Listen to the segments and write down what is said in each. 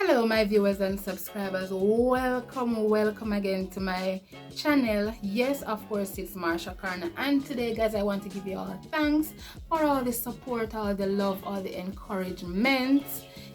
Hello my viewers and subscribers, welcome again to my channel. Yes, of course, it's Marsha Corner, and today guys I want to give you all thanks for all the support, all the love, all the encouragement.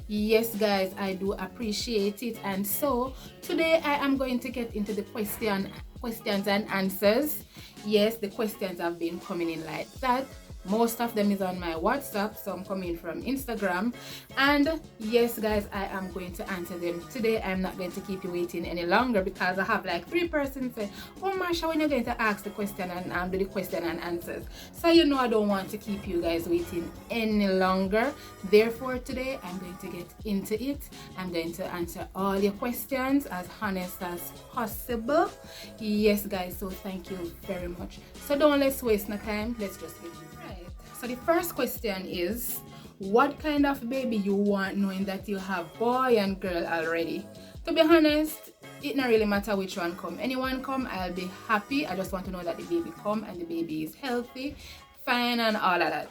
Yes guys, I do appreciate it. And so today I am going to get into the questions and answers. Yes, the questions have been coming in like that. Most of them is on my WhatsApp, some coming from Instagram. And yes guys, I am going to answer them today. I'm not going to keep you waiting any longer because I have like 3 persons say, oh Marsha, when you're going to ask the question and do the question and answers. So you know I don't want to keep you guys waiting any longer. Therefore today I'm going to get into it. I'm going to answer all your questions as honest as possible. Yes guys, so thank you very much. So don't let's waste no time. Let's just begin. So the first question is, what kind of baby you want knowing that you have boy and girl already? To be honest, it not really matter which one come. Anyone come, I'll be happy. I just want to know that the baby come and the baby is healthy, fine and all of that.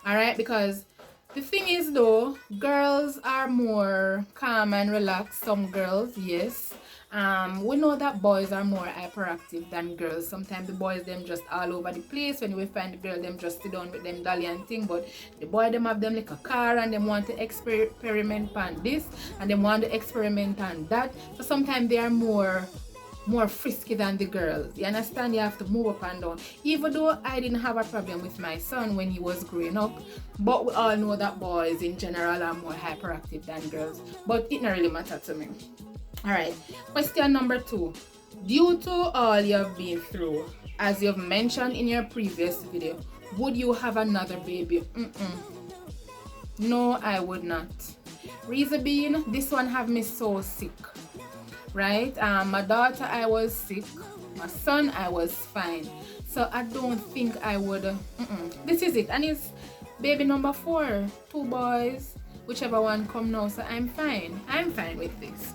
Alright, because the thing is though, girls are more calm and relaxed. Some girls, yes. We know that boys are more hyperactive than girls. Sometimes the boys them just all over the place. When we find the girl them just sit down with them dolly and thing, but the boy them have them like a car and them want to experiment on this and them want to experiment on that. So sometimes they are more frisky than the girls. You understand? You have to move up and down. Even though I didn't have a problem with my son when he was growing up, but we all know that boys in general are more hyperactive than girls. But it not really matter to me. Alright, question number 2. Due to all you've been through, as you've mentioned in your previous video, would you have another baby? No, I would not. Reason being, this one have me so sick. Right? My daughter, I was sick. My son, I was fine. So I don't think I would. This is it. And it's baby number 4. 2 boys. Whichever one come now. So I'm fine. I'm fine with this.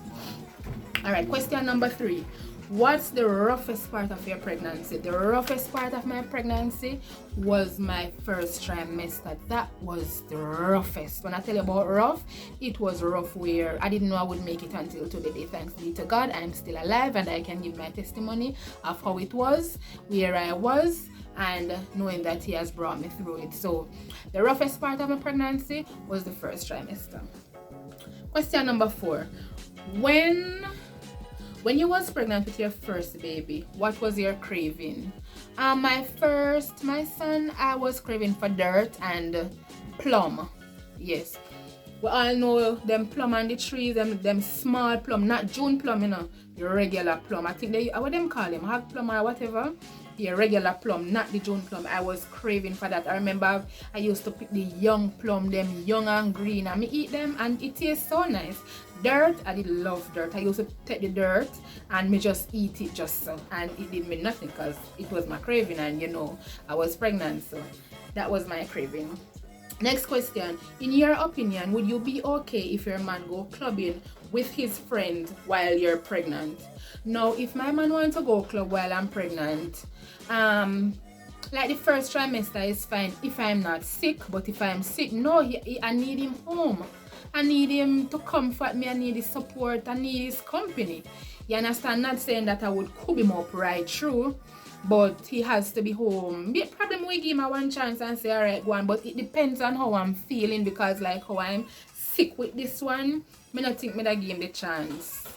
Alright, question number 3. What's the roughest part of your pregnancy? The roughest part of my pregnancy was my first trimester. That was the roughest. When I tell you about rough, it was rough where I didn't know I would make it until today. Thanks be to God, I'm still alive and I can give my testimony of how it was, where I was, and knowing that He has brought me through it. So the roughest part of my pregnancy was the first trimester. Question number 4. When you was pregnant with your first baby, what was your craving? My son, I was craving for dirt and plum. Yes. We all know them plum on the trees, them small plum, not June plum, you know, the regular plum. I think what them call them, hog plum or whatever. The regular plum, not the June plum. I was craving for that. I remember I used to pick the young plum, them young and green, and me eat them and it tastes so nice. Dirt, I did love dirt. I used to take the dirt and me just eat it just so, and it did me nothing because it was my craving and you know I was pregnant, so that was my craving. Next question. In your opinion, would you be okay if your man go clubbing with his friend while you're pregnant? Now, if my man wants to go club while I'm pregnant, like the first trimester is fine if I'm not sick, but if I'm sick, no, I need him home. I need him to comfort me. I need his support. I need his company. You understand? Not saying that I would cook him up right through, but he has to be home. Probably we give him a one chance and say, alright, go on. But it depends on how I'm feeling, because like how I'm sick with this one, I don't think I give him the chance.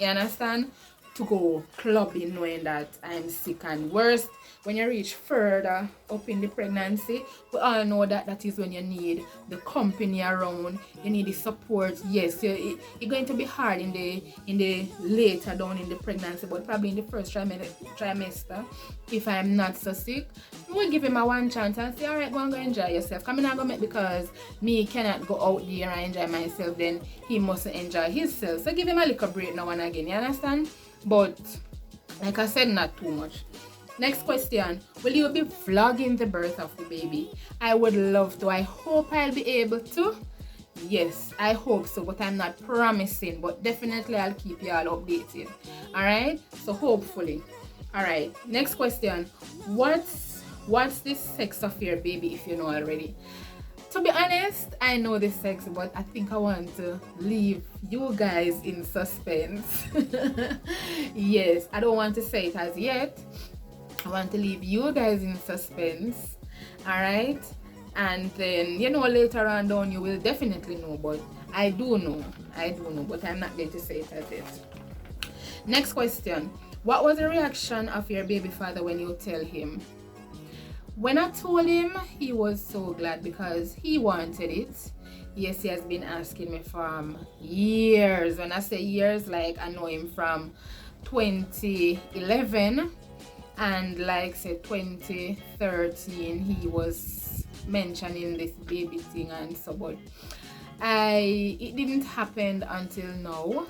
You understand? To go clubbing knowing that I'm sick. And worst, when you reach further up in the pregnancy, we all know that that is when you need the company around, you need the support. Yes, it's going to be hard in the later down in the pregnancy, but probably in the first trimester, if I'm not so sick, we'll give him a one chance and say, alright, go and go enjoy yourself. Come in and go make, because me cannot go out there and enjoy myself, then he must enjoy himself. So give him a little break now and again, you understand? But like I said, not too much. Next question. Will you be vlogging the birth of the baby? I would love to. I hope I'll be able to. Yes, I hope so, but I'm not promising. But definitely I'll keep you all updated. Alright? So hopefully. Alright, next question. What's the sex of your baby if you know already? To be honest, I know the sex, but I think I want to leave you guys in suspense. Yes, I don't want to say it as yet. I want to leave you guys in suspense. Alright? And then, you know, later on down you will definitely know, but I do know, but I'm not going to say it as yet. Next question. What was the reaction of your baby father when you tell him? When I told him, he was so glad because he wanted it. Yes, he has been asking me from years. When I say years, like I know him from 2011, and like say 2013 he was mentioning this baby thing and so, but it didn't happen until now.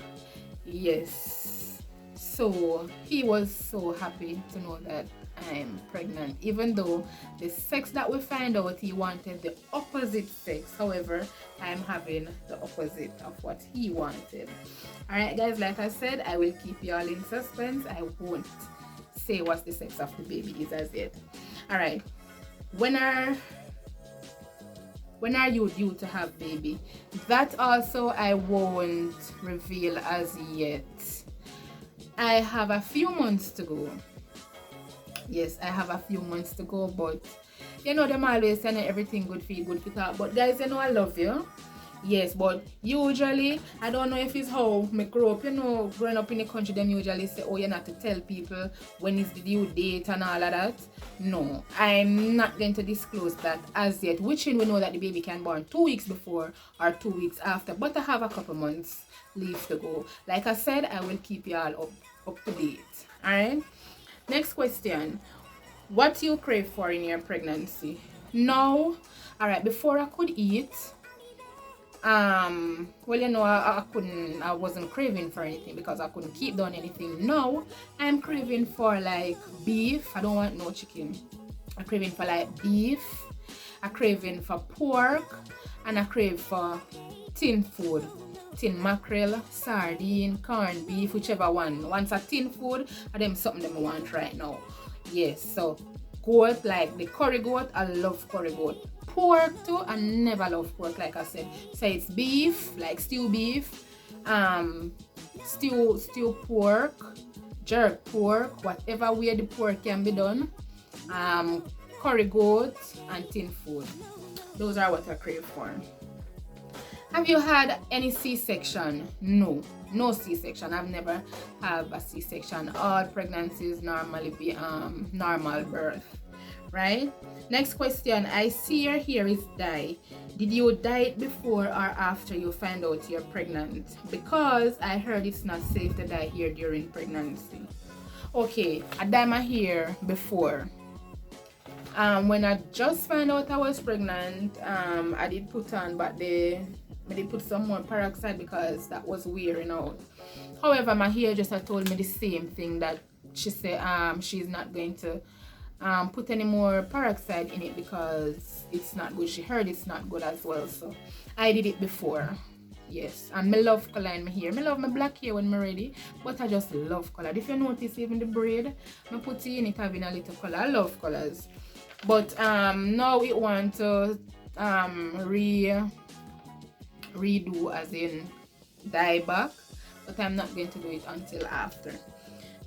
Yes, so he was so happy to know that I'm pregnant, even though the sex that we find out, he wanted the opposite sex. However, I'm having the opposite of what he wanted. All right guys, like I said, I will keep you all in suspense. I won't say what the sex of the baby is as yet. All right, when are you due to have baby? That also I won't reveal as yet. I have a few months to go. Yes, I have a few months to go, but you know them always saying everything good for you, good for talk. But guys, you know I love you. Yes, but usually, I don't know if it's how me grow up, you know, growing up in the country, them usually say, oh, you're not to tell people when is the due date and all of that. No, I'm not going to disclose that as yet, which we know that the baby can born 2 weeks before or 2 weeks after, but I have a couple months leave to go. Like I said, I will keep you all up to date. All right. Next question. What you crave for in your pregnancy? No. All right. Before I could eat, well, you know, I wasn't craving for anything because I couldn't keep down anything. Now I'm craving for like beef. I don't want no chicken. I'm craving for like beef. I'm craving for pork, and I crave for tin food. Tin mackerel, sardine, corned beef, whichever one. Once a tin food, and them something that I want right now. Yes, so goat, like the curry goat, I love curry goat. Pork too, I never love pork, like I said. So it's beef, like stew beef, stew pork, jerk pork, whatever way the pork can be done. Curry goat and tin food. Those are what I crave for. Have you had any C-section? No C-section. I've never had a C-section. All pregnancies normally be normal birth, right? Next question. I see your hair is dye. Did you dye it before or after you find out you're pregnant? Because I heard it's not safe to dye hair during pregnancy. Okay, I dye my hair before. When I just found out I was pregnant, I did put on, but I did put some more peroxide because that was wearing out. However, my hairdresser told me the same thing, that she said she's not going to put any more peroxide in it because it's not good. She heard it's not good as well. So I did it before. Yes, and I love color in my hair. I love my black hair when I'm ready, but I just love color. If you notice, even the braid, I put in it having a little color. I love colors. But now it want to redo, as in dye back, but I'm not going to do it until after.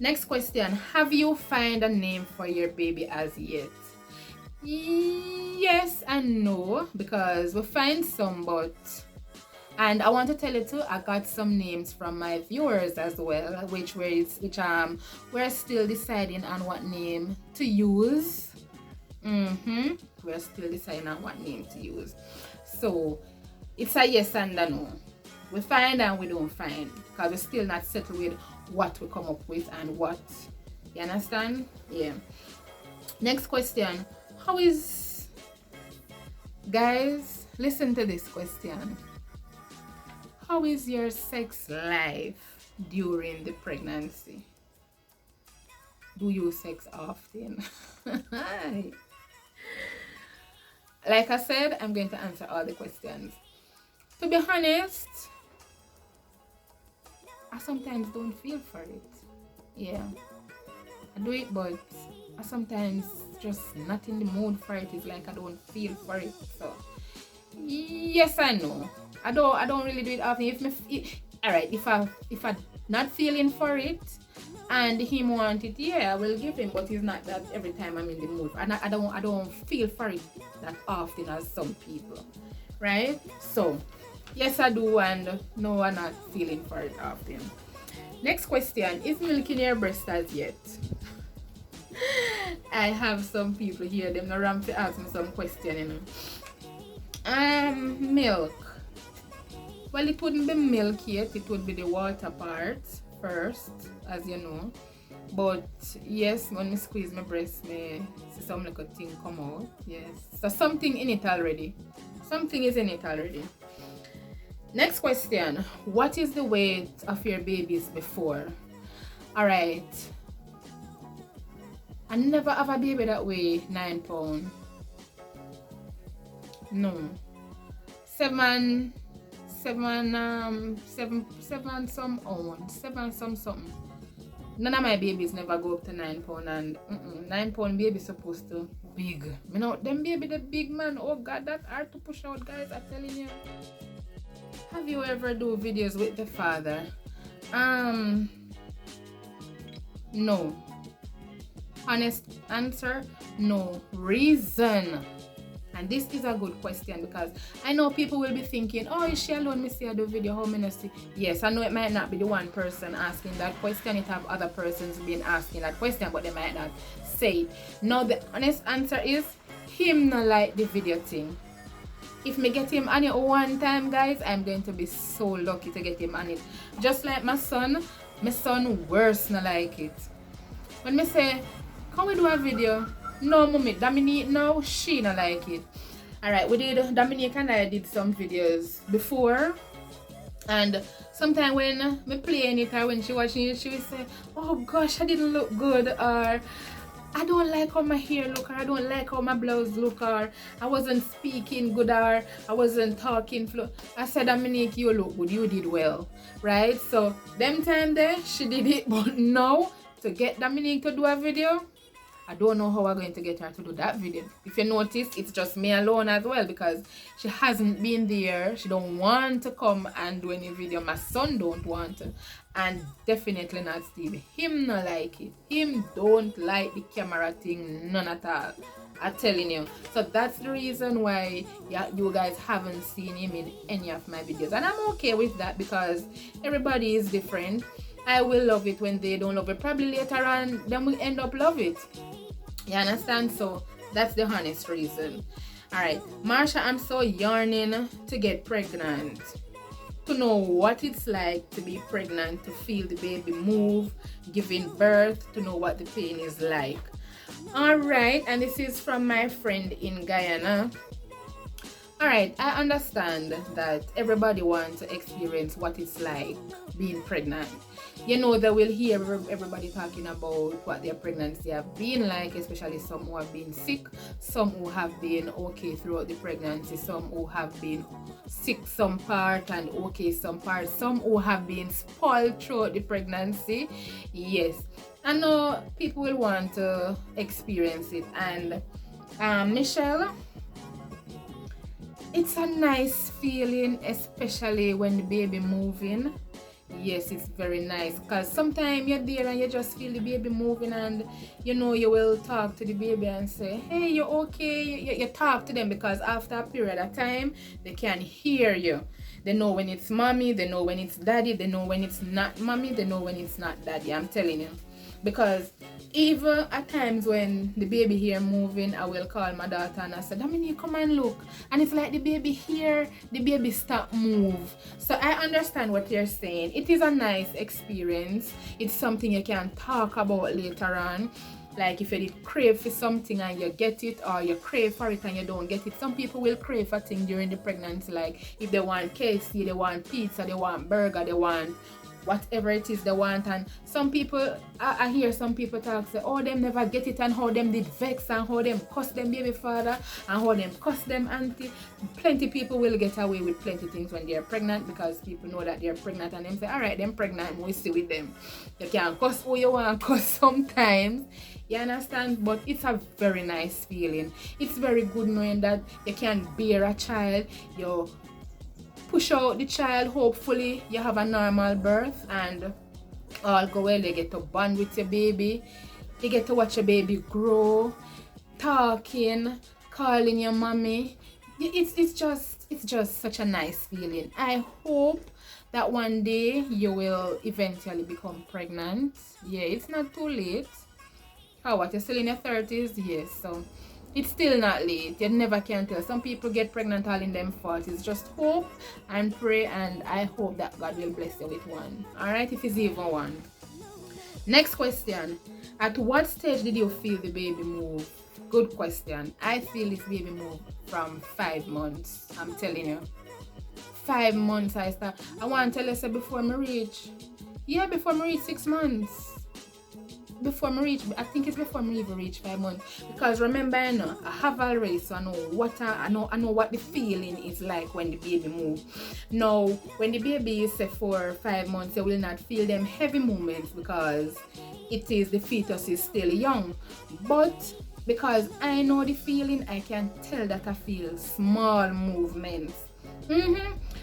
Next question. Have you found a name for your baby as yet? Yes and no, because we find some, but and I want to tell you too, I got some names from my viewers as well, which we're still deciding on what name to use. We're still deciding on what name to use. So it's a yes and a no. We find and we don't find, because we're still not settled with what we come up with and what. You understand? Yeah. Next question. Guys, listen to this question. How is your sex life during the pregnancy? Do you sex often? Like I said, I'm going to answer all the questions. To be honest, I sometimes don't feel for it. Yeah, I do it, but I sometimes just not in the mood for it. It's like I don't feel for it. So Yes, I know. I don't really do it often. All right, if I not feeling for it and him want it, yeah, I will give him. But it's not that every time I'm in the mood. And I don't feel for it that often as some people, right? So yes, I do, and no, I'm not feeling for it often. Next question: is milk in your breast as yet? I have some people here. Them no ram to ask me some question, you know. Milk. Well, it wouldn't be milk yet. It would be the water part first, as you know. But yes, when I squeeze my breast, me see some little thing come out. Yes, so something in it already. Something is in it already. Next question: what is the weight of your babies before? All right. I never have a baby that weigh 9 pounds. No. Seven some own. Seven some something. None of my babies never go up to 9 pounds, and 9 pound baby supposed to big. You know, them baby the big man. Oh God, that hard to push out, guys. I'm telling you. Have you ever do videos with the father? No. Honest answer, no. Reason. And this is a good question, because I know people will be thinking, oh, is she alone? Me see her do video, how many see? Yes, I know it might not be the one person asking that question. It have other persons been asking that question, but they might not say it. No, the honest answer is, him not like the video thing. If me get him on it one time, guys, I'm going to be so lucky to get him on it. Just like my son worse not like it. When me say, can we do a video? No, mommy, Dominique, no, she not like it. Alright, Dominique and I did some videos before. And sometimes when me playing it or when she watching it, she will say, oh gosh, I didn't look good, or I don't like how my hair look, or I don't like how my blouse look, or I wasn't speaking good, or I wasn't talking fluent. I said, Dominique, you look good, you did well, right? So them time there, she did it, but now to get Dominique to do a video, I don't know how we're going to get her to do that video. If you notice, it's just me alone as well, because she hasn't been there. She don't want to come and do any video. My son don't want to. And definitely not Steve. Him not like it. Him don't like the camera thing, none at all. I'm telling you. So that's the reason why you guys haven't seen him in any of my videos. And I'm okay with that, because everybody is different. I will love it when they don't love it. Probably later on, then we end up love it. You understand? So that's the honest reason. Alright, Marsha, I'm so yearning to get pregnant. To know what it's like to be pregnant, to feel the baby move, giving birth, to know what the pain is like. Alright, and this is from my friend in Guyana. Alright, I understand that everybody wants to experience what it's like being pregnant. You know, they will hear everybody talking about what their pregnancy have been like, especially some who have been sick, some who have been okay throughout the pregnancy, some who have been sick some part and okay some part, some who have been spoiled throughout the pregnancy. Yes, I know people will want to experience it. And Michelle, it's a nice feeling, especially when the baby moving. Yes, it's very nice, because sometimes you're there and you just feel the baby moving, and you know, you will talk to the baby and say, hey, you're okay. You talk to them, because after a period of time they can hear you. They know when it's mommy, they know when it's daddy, they know when it's not mommy, they know when it's not daddy. I'm telling you. Because even at times when the baby here moving, I will call my daughter and I say, Dominique, come and look. And it's like the baby here, the baby stop move. So I understand what you're saying. It is a nice experience. It's something you can talk about later on. Like if you did crave for something and you get it, or you crave for it and you don't get it. Some people will crave for things during the pregnancy. Like if they want KFC, they want pizza, they want burger, they want whatever it is they want. And some people, I hear some people talk, say, oh, them never get it, and how them did vex, and how them cuss them baby father, and how them cuss them auntie. Plenty people will get away with plenty things when they're pregnant, because people know that they're pregnant, and them say, all right, them pregnant, we see with them. You can cuss who you want to cuss sometimes. You understand? But it's a very nice feeling. It's very good knowing that you can bear a child. You push out the child. Hopefully, you have a normal birth, and all go well. You get to bond with your baby. You get to watch your baby grow, talking, calling your mommy. It's just such a nice feeling. I hope that one day you will eventually become pregnant. Yeah, it's not too late. How, what, you're still in your 30s? Yes, so it's still not late. You never can tell. Some people get pregnant all in them 40s. Just hope and pray, and I hope that God will bless you with one. Alright, if it's even one. Next question. At what stage did you feel the baby move? Good question. I feel this baby move from 5 months. I'm telling you. 5 months I start. I want to tell you, so before me reach 6 months. Before me reach, I think it's before me even reach 5 months. Because remember, I have already, so I know what the feeling is like when the baby moves. Now, when the baby is say 4 or 5 months, you will not feel them heavy movements, because the fetus is still young. But because I know the feeling, I can tell that I feel small movements.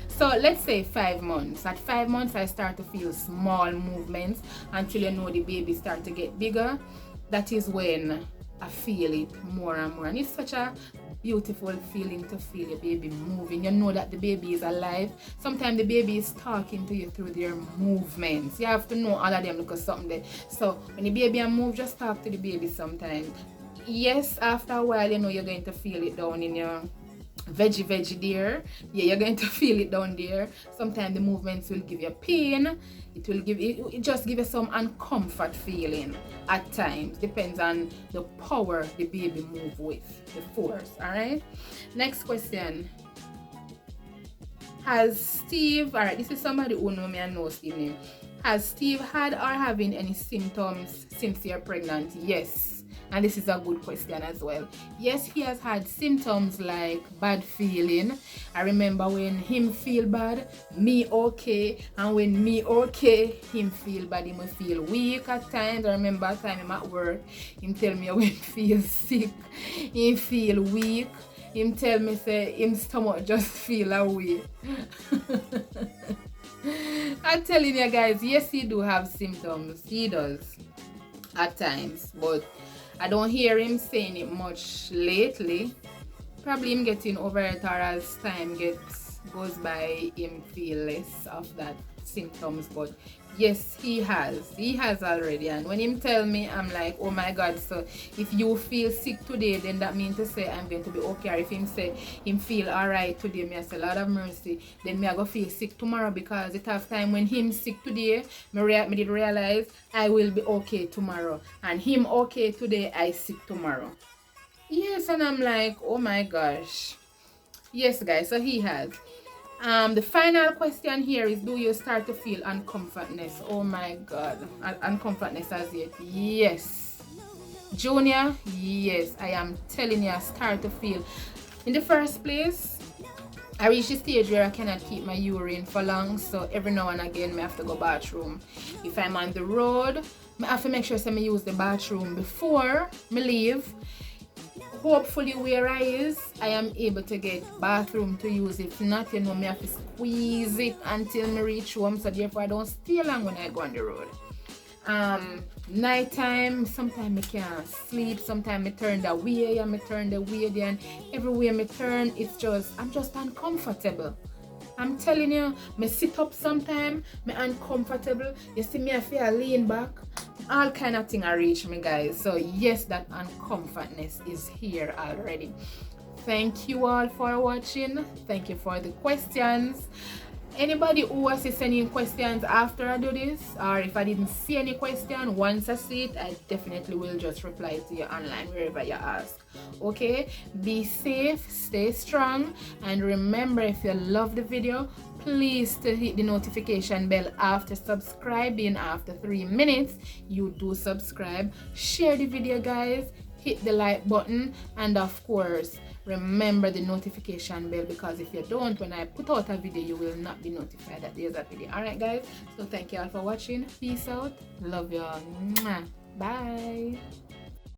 So let's say 5 months. At 5 months, I start to feel small movements until you know the baby start to get bigger. That is when I feel it more and more. And it's such a beautiful feeling to feel your baby moving. You know that the baby is alive. Sometimes the baby is talking to you through their movements. You have to know all of them, because something there. So when the baby moves, just talk to the baby sometimes. Yes, after a while, you know you're going to feel it down in your veggie there. Yeah, you're going to feel it down there. Sometimes the movements will give you pain. It just give you some uncomfort feeling at times. Depends on the power the baby move with, the force. All right, next question. Has Steve, all right, this is somebody who know me and knows Steve name. Has Steve had or having any symptoms since you're pregnant? Yes. And this is a good question as well. Yes, he has had symptoms like bad feeling. I remember when him feel bad, me okay. And when me okay, him feel bad. He may feel weak at times. I remember a time him at work, him tell me when he feel sick, he feel weak. Him tell me say him stomach just feel away. I'm telling you guys, yes, he do have symptoms. He does at times, but I don't hear him saying it much lately. Probably him getting over it, or as time goes by, him feel less of that symptoms. But yes, he has already. And when him tell me, I'm like, oh my God, so if you feel sick today, then that means to say I'm going to be okay. Or if him say him feel alright today, me I say Lord of mercy, then me I go feel sick tomorrow, because it have time when him sick today, me did realize I will be okay tomorrow. And him okay today, I sick tomorrow. Yes, and I'm like, oh my gosh. Yes, guys, so he has. The final question here is, do you start to feel uncomfortness? Oh my God, uncomfortness as yet? Yes. Junior, yes, I am telling you, I start to feel. In the first place, I reached the stage where I cannot keep my urine for long, so every now and again I have to go bathroom. If I'm on the road, I have to make sure I use the bathroom before I leave. Hopefully where I am able to get bathroom to use. If not, you know, me have to squeeze it until me reach home, so therefore I don't stay long when I go on the road. Nighttime, sometimes I can't sleep, sometimes I turn the way and I turn the way there, and everywhere I turn, I'm just uncomfortable. I'm telling you, me sit up sometimes, me uncomfortable. You see me, I feel lean back. All kind of thing I reach me, guys. So yes, that uncomfortness is here already. Thank you all for watching. Thank you for the questions. Anybody who assists any questions after I do this, or if I didn't see any question, once I see it, I definitely will just reply to you online wherever you ask. Okay, be safe, stay strong, and remember, if you love the video, please to hit the notification bell after subscribing. After 3 minutes you do subscribe, share the video guys, hit the like button, and of course remember the notification bell, because if you don't, when I put out a video, you will not be notified that there's a video. Alright guys, so thank you all for watching. Peace out, love you all. Bye.